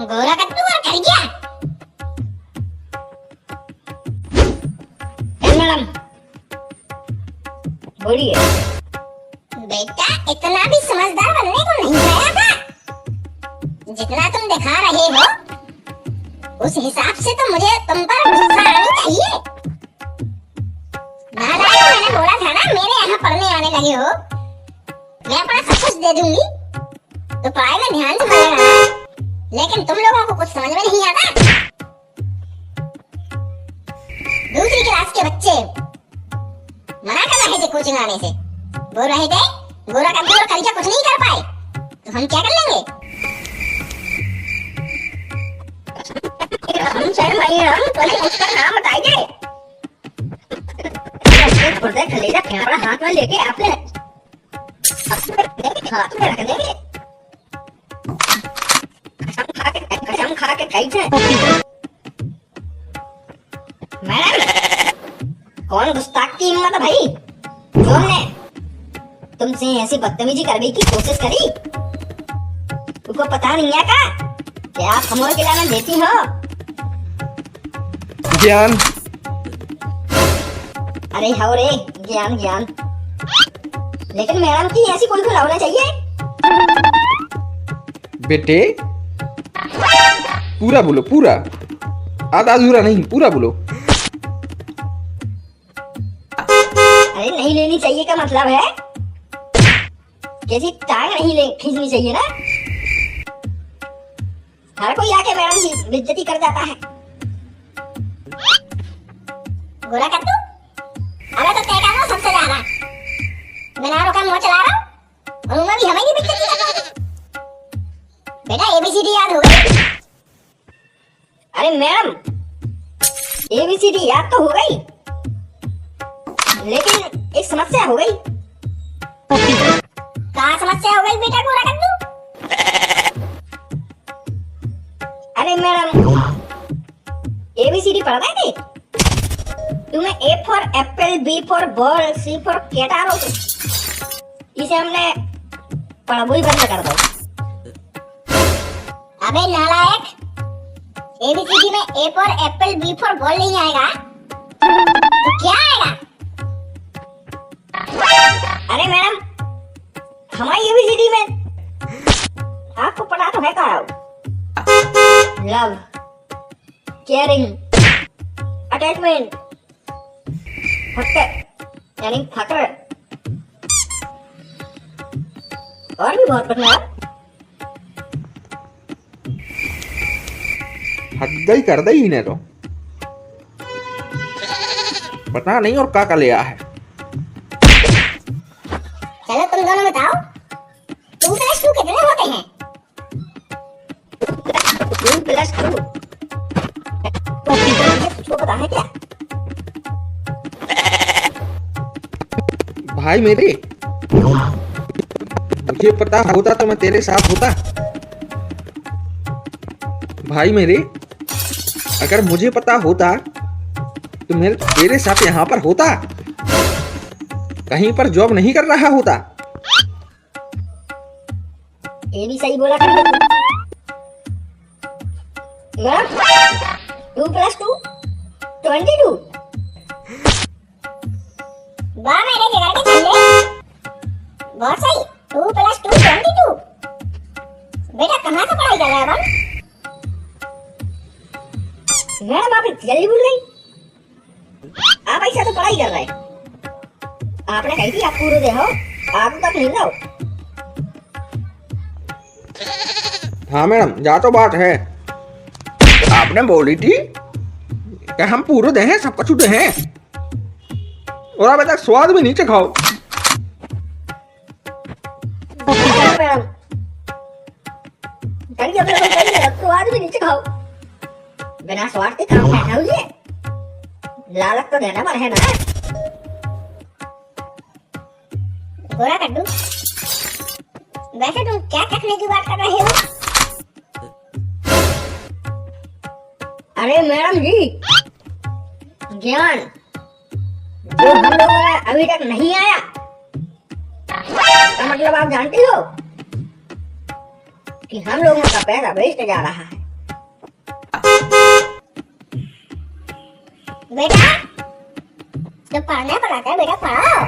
गोरा कद्दू और कर गया। मैडम बोलिए। बेटा इतना भी समझदार बनने को नहीं गया था। जितना तुम दिखा रहे हो उस हिसाब से तो मुझे तुम पर गुस्सा आनी चाहिए। नालायक, मैंने बोला था ना मेरे यहाँ पढ़ने आने लगे हो, मैं अपना सब कुछ दे दूंगी तो पढ़ाई में ध्यान से पढ़ेगा। लेकिन तुम लोगों को कुछ समझ में नहीं आता। दूसरी क्लास के बच्चे मना कर रहे थे कोचिंग आने से, बोल रहे थे गोरा कद्दू और करिया कुछ नहीं कर पाए तो हम क्या कर लेंगे। हम सर भाई हम पहले उसका नाम बताइए। खलीजा कैमरा हाथ में लेके आपने हाथ में रख देंगे। कसम खा के कैसे मैडम कौन गुस्ताख की हिम्मत है भाई जो हमने तुमसे ऐसी बदतमीजी करने की कोशिश करी। तुमको पता नहीं है का कि आप हमारे खिलाने देती हो ज्ञान। अरे हो रे ज्ञान ज्ञान, लेकिन मैडम की ऐसी कोई खुला होना चाहिए। बेटे पूरा बोलो, पूरा, आधा अधूरा नहीं, पूरा बोलो। अरे नहीं लेनी चाहिए का मतलब है कैसी टांग नहीं ले खींचनी चाहिए ना। हर कोई आके मैडम की बेइज्जती कर जाता है। गोरा कद्दू अरे तो तय करो सबसे ज्यादा बिना रुका मुंह चला रहा हूँ और उनमें भी हमें ही बेइज्जती कर रहा है। बेटा एबीसीडी याद हो गई? अरे मैडम एबीसीडी याद तो हो गई, लेकिन एक समस्या हो गई। कहाँ समस्या हो गई बेटा गोरा कद्दू? अरे मैडम एबीसीडी पढ़ रहे थे, तुम्हें A for apple, B for ball, C for कैटारो, इसे हमने पढ़ाई ही बंद कर दो। अबे नालायक, एबीसीडी में A for apple, B for ball नहीं आएगा तो क्या आएगा? अरे मैडम हमारी एबीसीडी में आपको पता तो है का लव, केयरिंग, अटैचमेंट, फक्कर यानी फकर और भी बहुत कुछ है। हट गई कर दी इन्हें तो पता नहीं और का लिया है। चलो तुम दोनों बताओ 2+2 कितने होते हैं? 2+2 तो पता है क्या? भाई मेरे मुझे पता होता तो मैं तेरे साथ होता। भाई मेरे अगर मुझे पता होता तो मैं तेरे साथ यहाँ पर होता, कहीं पर जॉब नहीं कर रहा होता। ये भी सही बोला कर 2+2 22। वाह मेरे जिगर के छल्ले, बहुत सही। 2+2 22। बेटा कहाँ से पढ़ाई कर रहा है बन? मैडम आप जल्दी भूल गई, आप ऐसा तो पढ़ाई कर रहे हैं। आपने कही थी आप पूरे दे हो, आप तक नहीं जाओ। हाँ मैडम जा तो बात है, आपने बोली थी कि हम पूरे दे हैं, सब कुछ दे हैं और अभी तक स्वाद भी नहीं चखाओ। मैडम स्वाद भी नहीं चखाओ, बिना स्वाद के काम करना हुई, लालच तो देना पर है ना। गोरा कद्दू वैसे तुम क्या चखने की बात कर रहे हो? अरे मैडम जी ज्ञान जो हम लोगों में अभी तक नहीं आया, का मतलब आप जानते हो कि हम लोगों का पैसा वेस्ट जा रहा है। बेटा तो पढ़ना पड़ाता है, बेटा पढ़ाओ।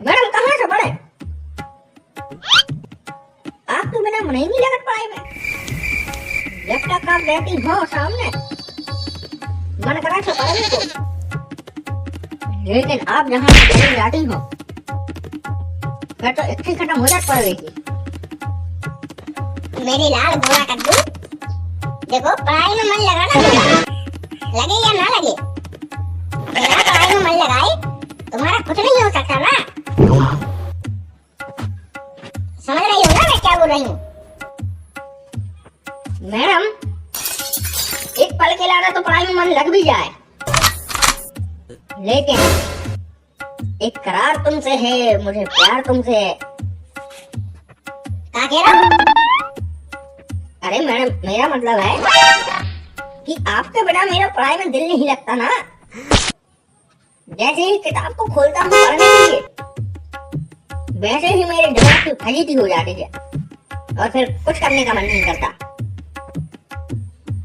मैडम कहाँ से पढ़े? आप तो बिना मन ही नहीं लगत पढ़ाई में। जब तक आप रहती हो सामने मन करा से पढ़ने को, लेकिन आप जहाँ से चली जाती हो फिर तो इतनी खत्म हो जाती पढ़ाई की। मेरी लाल गोरा कद्दू, देखो पढ़ाई में मन लगाना होगा, लगे या ना लगे। बिना पढ़ाई में मन लगाए तुम्हारा कुछ नहीं हो सकता ना। समझ रही हो ना मैं क्या बोल रही हूँ? मैडम एक पल के लिए तो पढ़ाई में मन लग भी जाए, लेकिन एक करार तुमसे है, मुझे प्यार तुमसे है। क्या कह रहा हूँ? अरे मैडम मेरा मतलब है कि आपके बिना मेरा पढ़ाई में दिल नहीं लगता ना। जैसे ही किताब को खोलता हूँ पढ़ने के लिए, वैसे ही मेरे दिमाग की फजीती हो जाती है और फिर कुछ करने का मन नहीं करता।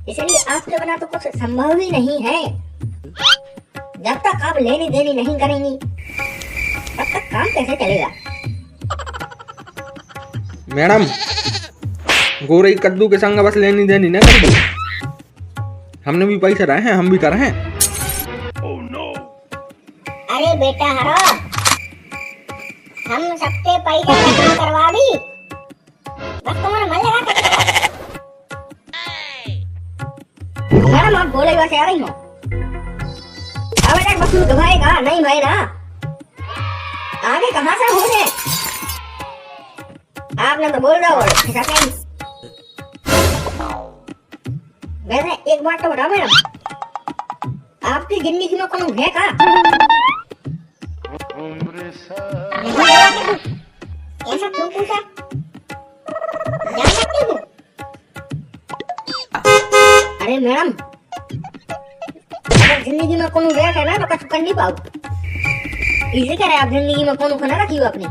इसलिए आपके बिना तो कुछ संभव ही नहीं है। जब तक आप लेनी देनी नहीं करेंगी तब तक काम कैसे चलेगा? मैडम गोरे कद्दू के संग बस लेनी देनी ना कर दो। हमने भी पैसे रहे हैं, हम भी कर रहे हैं। अरे बेटा हरो, हम सबके पैसे जमा करवा दी, बस तुम्हारा मन लगा के मैडम आप बोले वैसे आ रही हो। अब तक बस भाएगा नहीं भाई ना, आगे कहाँ से हो गए? आपने तो बोल रहा हो। वैसे एक बात तो बताओ मैडम, आपकी जिंदगी में कौन है का? ऐसा क्यों पूछा? जान सकती हूँ? अरे मैडम अगर जिंदगी में कौन है ना तो कुछ कर नहीं पाओ। इसे कह रहे आप जिंदगी में कौन खाना रखी हो अपनी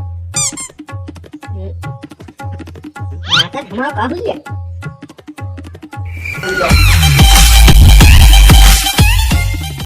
माता धमा का हुई है।